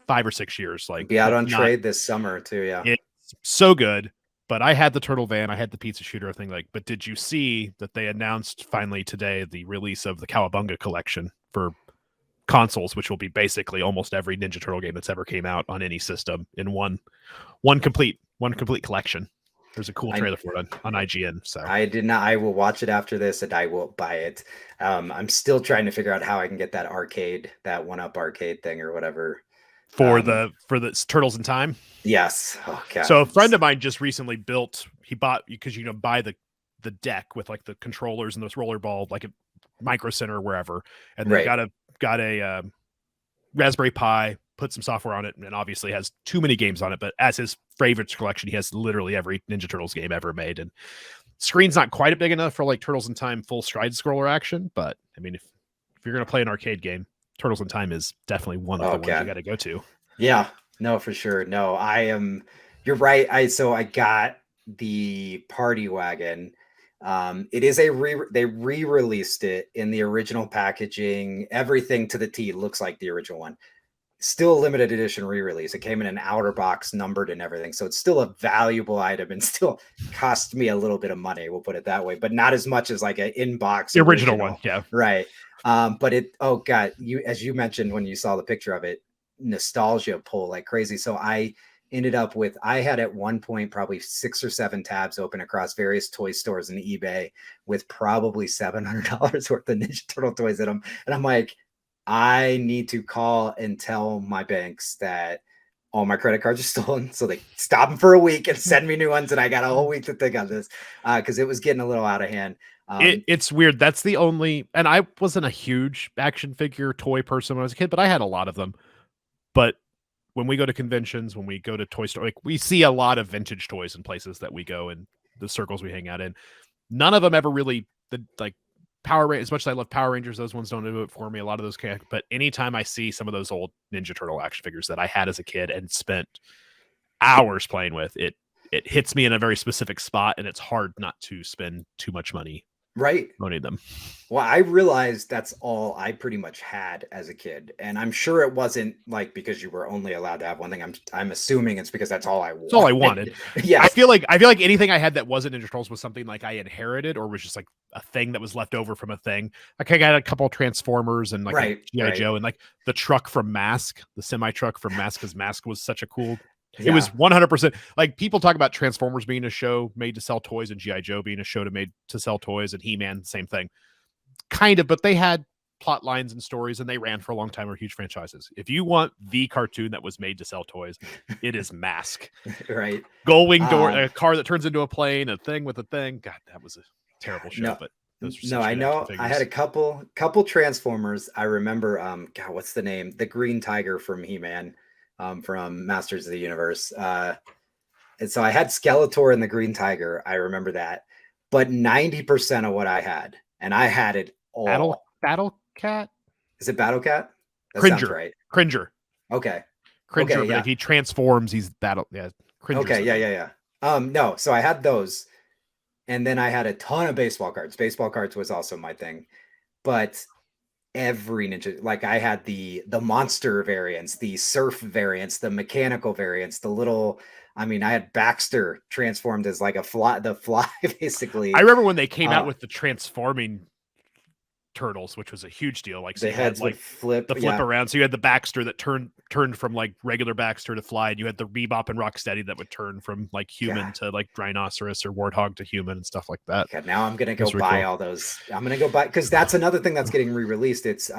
5 or 6 years. Like, be out on trade this summer too. Yeah, it's so good. But I had the Turtle Van, I had the Pizza Shooter thing. Like, but did you see that they announced finally today the release of the Cowabunga collection for consoles, which will be basically almost every Ninja Turtle game that's ever came out on any system in one complete collection. There's a cool trailer for it on IGN. So I did not. I will watch it after this, and I will buy it. I'm still trying to figure out how I can get that arcade, that 1-Up arcade thing or whatever. For the Turtles in Time. Yes. Oh, God. So a friend of mine just recently he bought, because you buy the deck with like the controllers and this roller ball, like a Micro Center or wherever, and they got a Raspberry Pi, put some software on it, and obviously has too many games on it. But as his favorites collection, he has literally every Ninja Turtles game ever made. And screen's not quite big enough for like Turtles in Time full stride scroller action, but I mean, if you're gonna play an arcade game, Turtles in Time is definitely one of the ones you got to go to. Yeah, no, for sure. No, you're right. I got the Party Wagon. It is they re-released it in the original packaging. Everything to the T looks like the original one. Still a limited edition re-release. It came in an outer box, numbered and everything. So it's still a valuable item and still cost me a little bit of money. We'll put it that way, but not as much as like an in-box original one. Yeah. Right. But oh God, as you mentioned, when you saw the picture of it, nostalgia pull like crazy. So I ended up I had at one point probably 6 or 7 tabs open across various toy stores and eBay with probably $700 worth of Ninja Turtle toys in them. And I'm like, I need to call and tell my banks that all my credit cards are stolen. So they stop them for a week and send me new ones. And I got a whole week to think on this because it was getting a little out of hand. It's weird. That's the only, and I wasn't a huge action figure toy person when I was a kid, but I had a lot of them. But when we go to conventions, when we go to toy store, like we see a lot of vintage toys in places that we go and the circles we hang out in. None of them ever really Power Rangers. As much as I love Power Rangers, those ones don't do it for me. A lot of those can't. But anytime I see some of those old Ninja Turtle action figures that I had as a kid and spent hours playing with, it hits me in a very specific spot, and it's hard not to spend too much money owning them. Well, I realized that's all I pretty much had as a kid, and I'm sure it wasn't like because you were only allowed to have one thing. I'm assuming it's because that's all I wanted. That's all I wanted. Yeah, I feel like anything I had that wasn't Ninja Turtles was something like I inherited or was just like a thing that was left over from a thing. Like I got a couple Transformers and like G.I. Joe and like the truck from Mask, the semi truck from Mask, because Mask was such a cool. Yeah. It was 100% like people talk about Transformers being a show made to sell toys and G.I. Joe being a show made to sell toys and He-Man, same thing. Kind of, but they had plot lines and stories and they ran for a long time, or huge franchises. If you want the cartoon that was made to sell toys, it is Mask. Right. Gullwing door, a car that turns into a plane, a thing with a thing. God, that was a terrible show, no, but those no, I know. I had a couple Transformers. I remember God, what's the name? The Green Tiger from He-Man. From Masters of the Universe. And so I had Skeletor and the Green Tiger. I remember that. But 90% of what I had, and I had it all. Battle Cat? Is it Battle Cat? That Cringer. Sounds right. Cringer. Okay. Cringer, okay, but if he transforms, he's Battle. Yeah. Cringer. Okay, yeah. No, so I had those. And then I had a ton of baseball cards. Baseball cards was also my thing. But every Ninja, like I had the monster variants, the surf variants, the mechanical variants, the little, I mean, I had Baxter transformed as like the fly basically. I remember when they came out with the transforming turtles, which was a huge deal. Like, so The you had heads would like flip. the flip Yeah. around. So you had the Baxter that turned from like regular Baxter to fly, and you had the Bebop and Rocksteady that would turn from like human God. to like rhinoceros or warthog to human and stuff like that. God, now I'm gonna go That's really buy cool. all those. I'm gonna go buy because that's another thing that's getting re-released. It's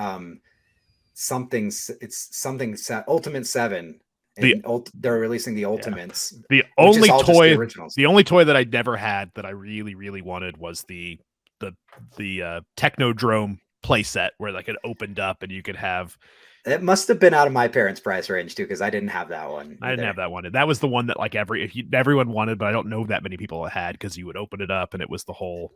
something. It's something. Ultimate 7, The and they're releasing the Ultimates, the which is only all just the toy originals. the only toy that I never had that I really really wanted was the Technodrome playset where like it opened up and you could have. It must have been out of my parents' price range too, because I didn't have that one I didn't have either. that one. That was the one that like everyone wanted, but I don't know that many people had because you would open it up and it was the whole.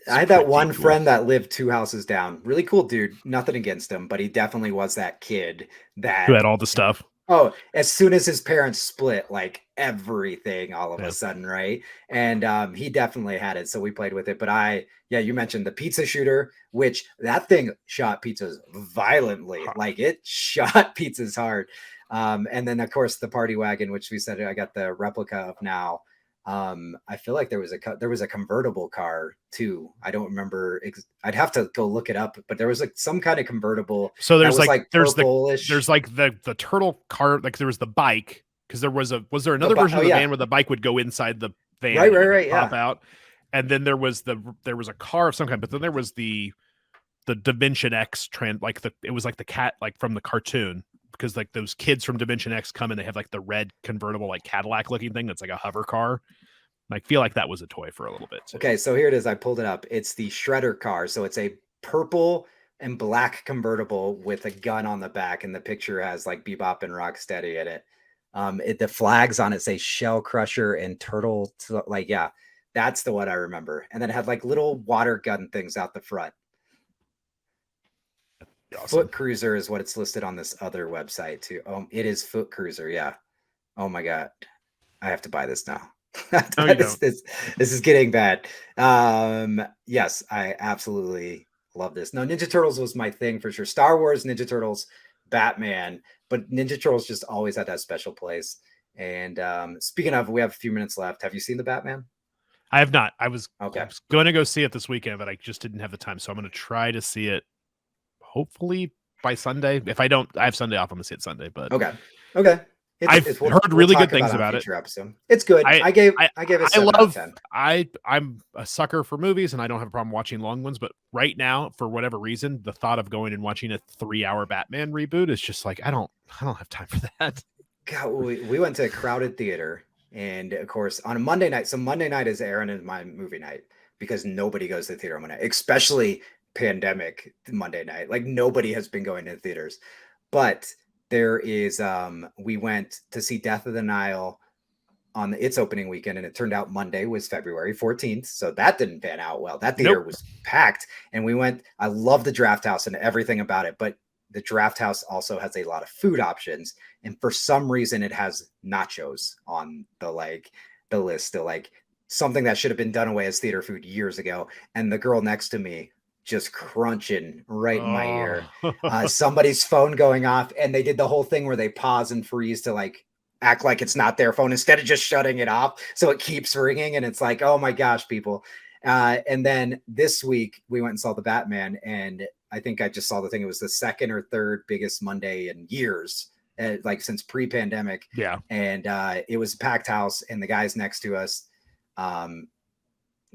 I had that one friend that lived 2 houses down. Really cool dude. Nothing against him, but he definitely was that kid Who had that, all the stuff. oh, as soon as his parents split, like everything all of Yeah. a sudden, right? And he definitely had it. So we played with it. But yeah, you mentioned the pizza shooter, which that thing shot pizzas violently. Like it shot pizzas hard. And then of course the party wagon, which we said I got the replica of now. I feel like there was a convertible car too. I don't remember. I'd have to go look it up, but there was like some kind of convertible. So that was like there's purplish. the turtle car, like there was the bike, because was there another version of the van where the bike would go inside the van, right, pop out, and then there was a car of some kind, but then there was the Dimension X trend, like it was like the cat, like from the cartoon, because like those kids from Dimension X come and they have like the red convertible like Cadillac looking thing that's like a hover car. I feel like that was a toy for a little bit too. Okay, so here it is. I pulled it up. It's the Shredder car. So it's a purple and black convertible with a gun on the back, and the picture has like Bebop and Rocksteady in it. The flags on it say Shell Crusher and Turtle. Like, yeah, that's the one I remember. And then it had like little water gun things out the front. Awesome. Foot Cruiser is what it's listed on this other website too. It is Foot Cruiser. Yeah. Oh my God. I have to buy this now. This is getting bad. Yes, I absolutely love this. No, Ninja Turtles was my thing for sure. Star Wars, Ninja Turtles, Batman, but Ninja Turtles just always had that special place. And speaking of, we have a few minutes left. Have you seen the Batman? I have not. I was okay. Going to go see it this weekend, but I just didn't have the time. So I'm going to try to see it hopefully by Sunday. If I don't, I have Sunday off. I'm going to see it Sunday, but okay. I've heard really good things about it. Episode. It's good. I gave it 7 out of 10. I'm a sucker for movies, and I don't have a problem watching long ones. But right now, for whatever reason, the thought of going and watching a 3-hour Batman reboot is just like I don't have time for that. God, we went to a crowded theater, and of course on a Monday night. So Monday night is Aaron and my movie night because nobody goes to the theater on Monday, especially pandemic Monday night. Like nobody has been going to theaters, but there is we went to see Death of the Nile on its opening weekend, and it turned out Monday was February 14th, so that didn't pan out well. That theater was packed, and we went. I love the Draft House and everything about it, but the Draft House also has a lot of food options, and for some reason it has nachos on the list still, like something that should have been done away as theater food years ago. And the girl next to me just crunching right in my ear. Somebody's phone going off, and they did the whole thing where they pause and freeze to like act like it's not their phone instead of just shutting it off, so it keeps ringing, and it's like, oh my gosh, people. And then this week we went and saw the Batman, and I think I just saw the thing. It was the second or third biggest Monday in years, like since pre-pandemic. Yeah. And it was a packed house, and the guys next to us,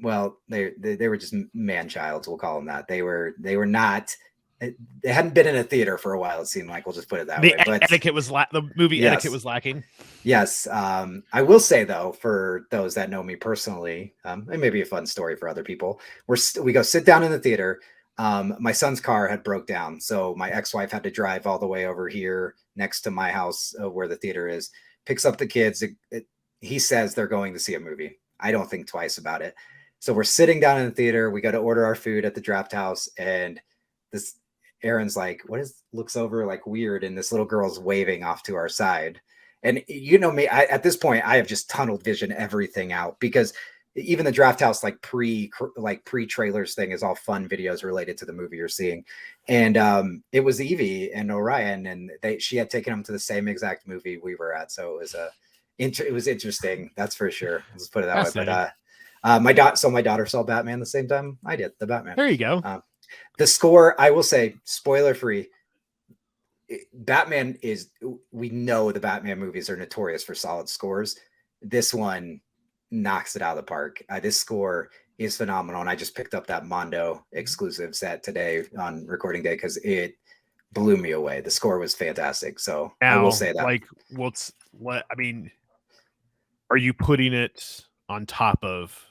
well, they were just man-childs, we'll call them that. They were not. They hadn't been in a theater for a while. It seemed like, we'll just put it that way. But etiquette was the movie etiquette was lacking. Yes, I will say though, for those that know me personally, it may be a fun story for other people. We go sit down in the theater. My son's car had broke down, so my ex-wife had to drive all the way over here next to my house where the theater is. Picks up the kids. He says they're going to see a movie. I don't think twice about it. So we're sitting down in the theater. We go to order our food at the Draft House, and this Aaron's like, looks over like weird, and this little girl's waving off to our side. And you know me, at this point, I have just tunnel vision everything out, because even the Draft House like pre-trailers thing is all fun videos related to the movie you're seeing. And it was Evie and Orion, and she had taken them to the same exact movie we were at. So it was interesting, that's for sure. Let's put it that way. But my daughter saw Batman the same time I did, the Batman. There you go. The score, I will say, spoiler free. Batman is, we know the Batman movies are notorious for solid scores. This one knocks it out of the park. This score is phenomenal. And I just picked up that Mondo exclusive set today on recording day because it blew me away. The score was fantastic. So now, I will say that. Like, I mean, are you putting it on top of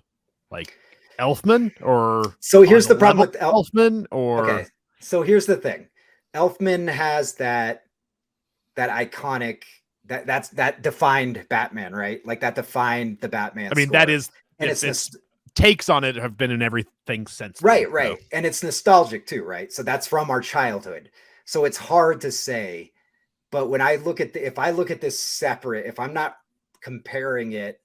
like Elfman or so here's the problem with Elfman or okay. So here's the thing. Elfman has that iconic that defined Batman, right? Like that defined the Batman. I mean, score. That is, and it's takes on it have been in everything since. Right, then, right. So. And it's nostalgic too, right? So that's from our childhood. So it's hard to say. But when I look at if I look at this separate, if I'm not comparing it,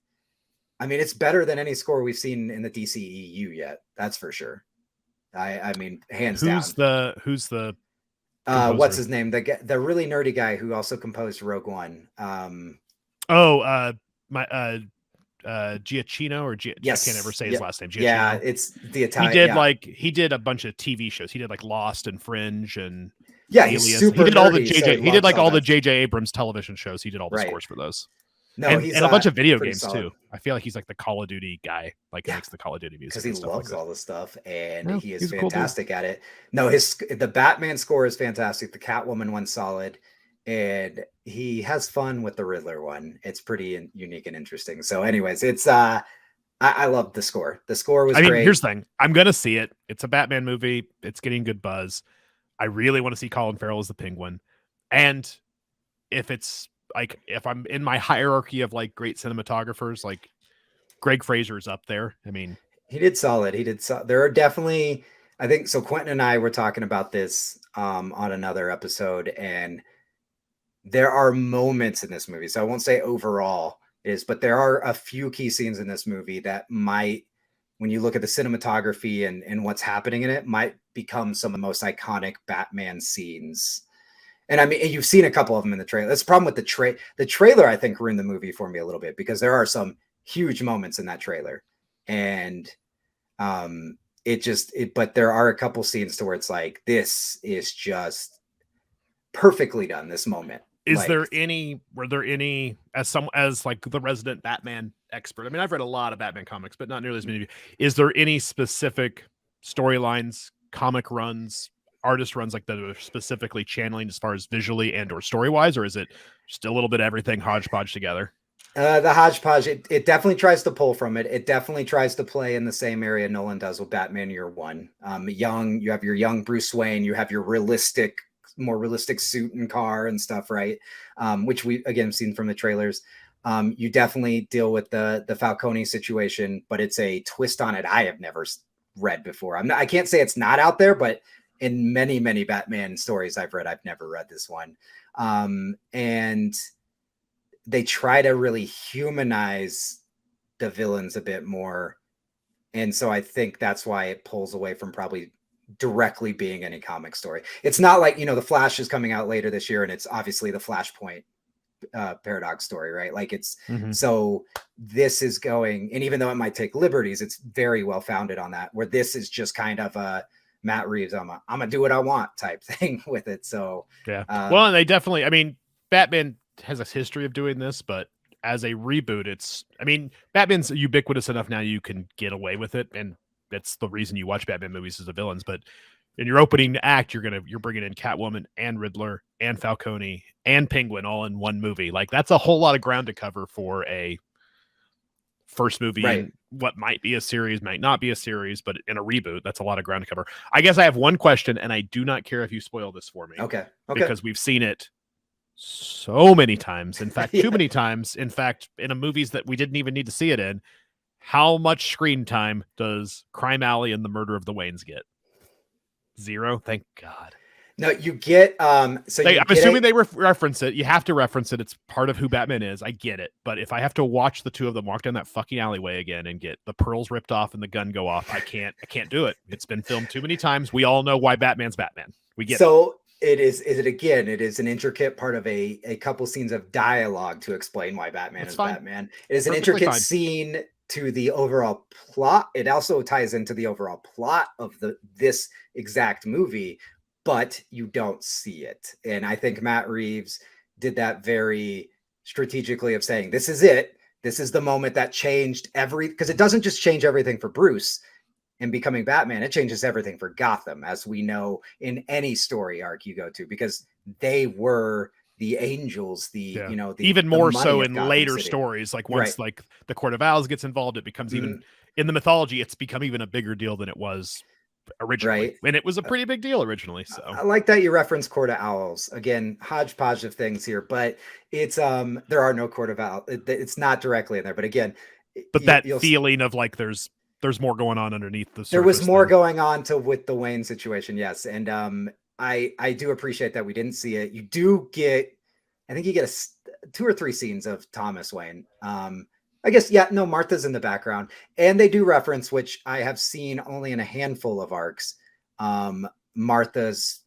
I mean, it's better than any score we've seen in the DCEU yet. That's for sure. I mean, hands down. Who's the what's his name? The really nerdy guy who also composed Rogue One. Giacchino or yes. I can't ever say his last name. Giacchino. Yeah, it's the Italian. He did a bunch of TV shows. He did like Lost and Fringe and Alias. He's super. He did nerdy, all the JJ. So he did like all the JJ Abrams television shows. He did all the scores for those. No, and a bunch of video games solid. too. I feel like he's like the Call of Duty guy. Like he makes the Call of Duty music because he loves like all the stuff, and he is fantastic cool at it. No, the Batman score is fantastic. The Catwoman one's solid, and he has fun with the Riddler one. It's pretty unique and interesting. So, anyways, it's I love the score. The score was great. Here's the thing. I'm gonna see it. It's a Batman movie. It's getting good buzz. I really want to see Colin Farrell as the Penguin, and if I'm in my hierarchy of like great cinematographers, like Greg Fraser's up there. I mean, he did solid. There are definitely, I think so. Quentin and I were talking about this on another episode, and there are moments in this movie. So I won't say overall but there are a few key scenes in this movie that might, when you look at the cinematography and what's happening in it, might become some of the most iconic Batman scenes. And I mean, you've seen a couple of them in the trailer. That's the problem with the trailer, I think, ruined the movie for me a little bit because there are some huge moments in that trailer. And but there are a couple scenes to where it's like, this is just perfectly done, this moment. Were there any as like the resident Batman expert? I mean, I've read a lot of Batman comics, but not nearly as many of you. Is there any specific storylines, comic runs, artist runs like that are specifically channeling as far as visually and or story wise, or is it just a little bit of everything hodgepodge together? The hodgepodge, it definitely tries to pull from it. It definitely tries to play in the same area Nolan does with Batman Year One. You have your young Bruce Wayne, you have your more realistic suit and car and stuff, right? Which we again seen from the trailers. You definitely deal with the Falcone situation, but it's a twist on it I have never read before. I can't say it's not out there, but in many, many Batman stories I've read, I've never read this one. And they try to really humanize the villains a bit more. And so I think that's why it pulls away from probably directly being any comic story. It's not like, the Flash is coming out later this year and it's obviously the Flashpoint paradox story, right? Like so this is going, and even though it might take liberties, it's very well founded on that, where this is just kind of a Matt Reeves, I'm gonna do what I want type thing with it. So yeah. Well, and they definitely, I mean, Batman has a history of doing this, but as a reboot, Batman's ubiquitous enough now you can get away with it, and that's the reason you watch Batman movies as the villains. But in your opening act, you're bringing in Catwoman and Riddler and Falcone and Penguin all in one movie. Like that's a whole lot of ground to cover for a first movie, right? In what might be a series, might not be a series, but in a reboot, that's a lot of ground to cover. I guess I have one question, and I do not care if you spoil this for me. Okay. Because we've seen it so many times. In fact, too many times. In fact, in a movies that we didn't even need to see it in. How much screen time does Crime Alley and the Murder of the Waynes get? 0. Thank God. No, you get I'm assuming they reference it. You have to reference it. It's part of who Batman is. I get it. But if I have to watch the two of them walk down that fucking alleyway again and get the pearls ripped off and the gun go off, I can't do it. It's been filmed too many times. We all know why Batman's Batman. We get it. It is an intricate part of a couple scenes of dialogue to explain why Batman is Batman. It is an intricate scene to the overall plot. It also ties into the overall plot of this exact movie, but you don't see it. And I think Matt Reeves did that very strategically of saying, this is it. This is the moment that changed because it doesn't just change everything for Bruce and becoming Batman. It changes everything for Gotham, as we know in any story arc you go to, because they were the angels, even more so in Gotham later City. stories. Like once like the Court of Owls gets involved, it becomes even in the mythology, it's become even a bigger deal than it was originally. Right. And it was a pretty big deal originally. So I like that you reference Court of Owls. Again, hodgepodge of things here, but it's there are no Court of Owls. It's not directly in there, but again, but that feeling of like there's more going on underneath the surface. There was more going on with the Wayne situation, yes. And I do appreciate that we didn't see it. You do get, I think you get 2 or 3 scenes of Thomas Wayne. I guess, Martha's in the background. And they do reference, which I have seen only in a handful of arcs, Martha's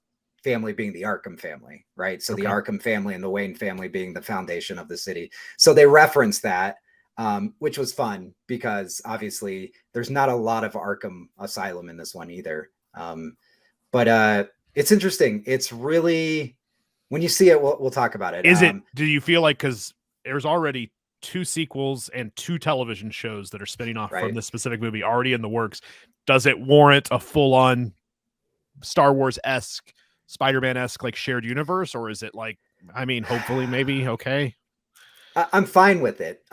family being the Arkham family, right? So the Arkham family and the Wayne family being the foundation of the city. So they reference that, which was fun because obviously there's not a lot of Arkham Asylum in this one either. But it's interesting. It's really, when you see it, we'll talk about it. Is it, do you feel like, because there's already 2 sequels and 2 television shows that are spinning off from this specific movie already in the works, does it warrant a full-on Star Wars-esque, Spider-Man-esque like shared universe, or is it like, I mean, hopefully maybe okay? I'm fine with it.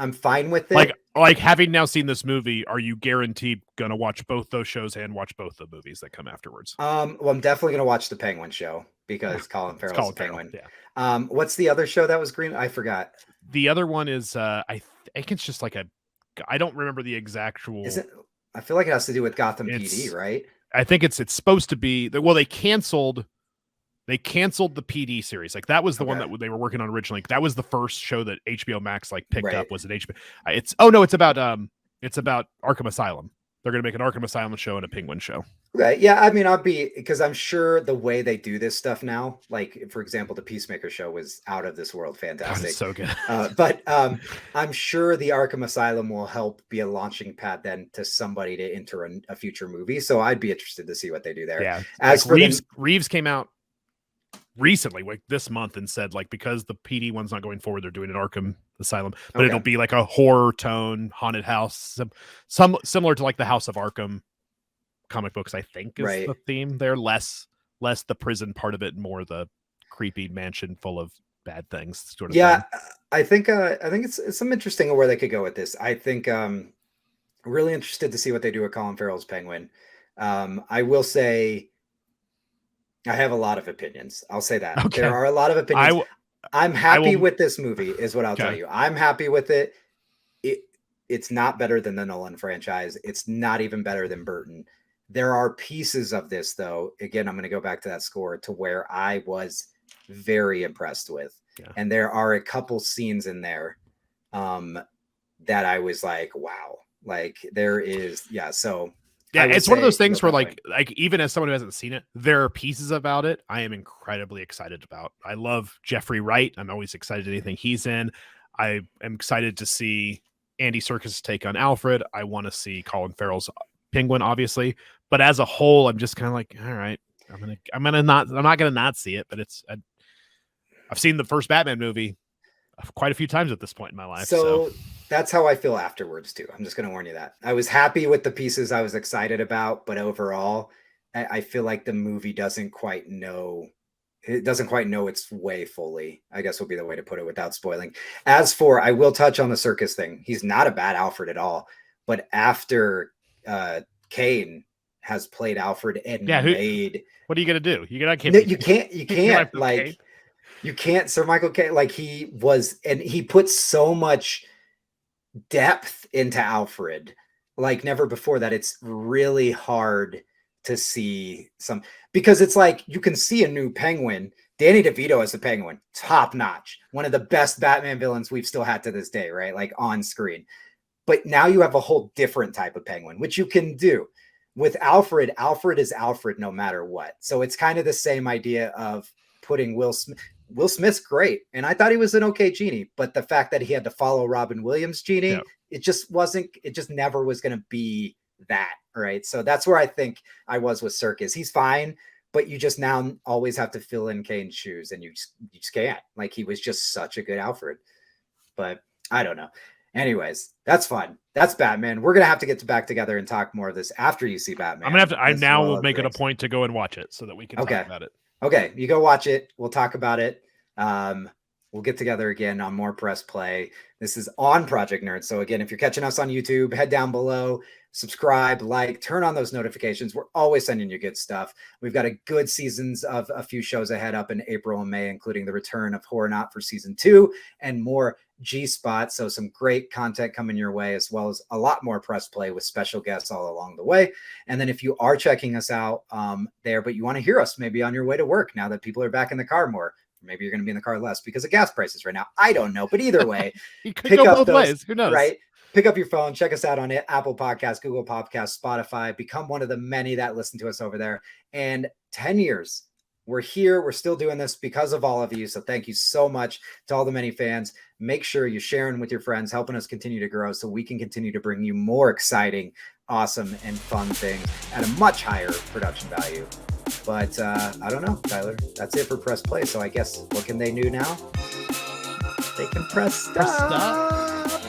Like having now seen this movie, are you guaranteed gonna watch both those shows and watch both the movies that come afterwards? Well, I'm definitely gonna watch the Penguin show because Colin Farrell's the Penguin. Yeah. What's the other show that was green? I forgot. The other one is I think it's just like I don't remember the exact. Is it? I feel like it has to do with Gotham PD, right? I think it's supposed to be. Well, they canceled the PD series. Like that was the one that they were working on originally. That was the first show that HBO Max like picked up. Was it HBO? It's about Arkham Asylum. They're going to make an Arkham Asylum show and a Penguin show. Right. Yeah. I mean, because I'm sure the way they do this stuff now, like for example, the Peacemaker show was out of this world fantastic. God, so good. But I'm sure the Arkham Asylum will help be a launching pad then to somebody to enter a future movie. So I'd be interested to see what they do there. Yeah. As for Reeves came out recently, like this month, and said like because the PD one's not going forward, they're doing an Arkham Asylum, but it'll be like a horror tone haunted house, some similar to like the House of Arkham comic books, I think is the theme there. Less the prison part of it, more the creepy mansion full of bad things sort of thing. I think it's some interesting where they could go with this. I think really interested to see what they do with Colin Farrell's Penguin. I will say I have a lot of opinions. I'll say that. There are a lot of opinions. I'm happy with this movie is what I'll tell you. I'm happy with it. It's not better than the Nolan franchise. It's not even better than Burton. There are pieces of this, though. Again, I'm going to go back to that score to where I was very impressed with. Yeah. And there are a couple scenes in there that I was like, wow. Like there is, so. Yeah, it's one of those things where like even as someone who hasn't seen it, there are pieces about it I am incredibly excited about. I love Jeffrey Wright. I'm always excited anything he's in. I am excited to see Andy Serkis' take on Alfred. I want to see Colin Farrell's Penguin, obviously. But as a whole, I'm just kind of like, all right, I'm not gonna not see it. But I've seen the first Batman movie quite a few times at this point in my life. So that's how I feel afterwards too. I'm just going to warn you that I was happy with the pieces I was excited about, but overall, I feel like the movie doesn't quite know its way fully, I guess would be the way to put it without spoiling. As for, I will touch on the Serkis thing. He's not a bad Alfred at all, but after Kane has played Alfred and made, what are you going to do? You can't like, you can't, Sir Michael Caine, like he put so much depth into Alfred like never before that it's really hard to see because it's like you can see a new Penguin. Danny DeVito as the Penguin, top notch, one of the best Batman villains we've still had to this day, right? Like on screen. But now you have a whole different type of Penguin, which you can do with Alfred. Alfred is Alfred no matter what. So it's kind of the same idea of putting Will Smith. Will Smith's great, and I thought he was an okay genie, but the fact that he had to follow Robin Williams' genie it just wasn't, it just never was going to be that. Right. So that's where I think I was with Circus. He's fine, but you just now always have to fill in Kane's shoes, and you just can't. Like, he was just such a good Alfred. But I don't know. Anyways, that's fun. That's Batman. We're gonna have to get back together and talk more of this after you see Batman. I'm gonna have to. I now will make it a point to go and watch it so that we can talk about it. Okay, you go watch it. We'll talk about it. We'll get together again on more Press Play. This is on Project Nerd. So again, if you're catching us on YouTube, head down below, subscribe, like, turn on those notifications. We're always sending you good stuff. We've got a good seasons of a few shows ahead up in April and May, including the return of Horror Not for season 2 and more G-Spot. So some great content coming your way, as well as a lot more Press Play with special guests all along the way. And then if you are checking us out there, but you want to hear us maybe on your way to work now that people are back in the car more, maybe you're going to be in the car less because of gas prices right now. I don't know. But either way, you could go both ways. Who knows? Right? Pick up your phone. Check us out on it. Apple Podcasts, Google Podcasts, Spotify. Become one of the many that listen to us over there. And 10 years. We're here. We're still doing this because of all of you. So thank you so much to all the many fans. Make sure you're sharing with your friends, helping us continue to grow so we can continue to bring you more exciting, awesome, and fun things at a much higher production value. But I don't know, Tyler. That's it for Press Play. So I guess what can they do now? They can press stop.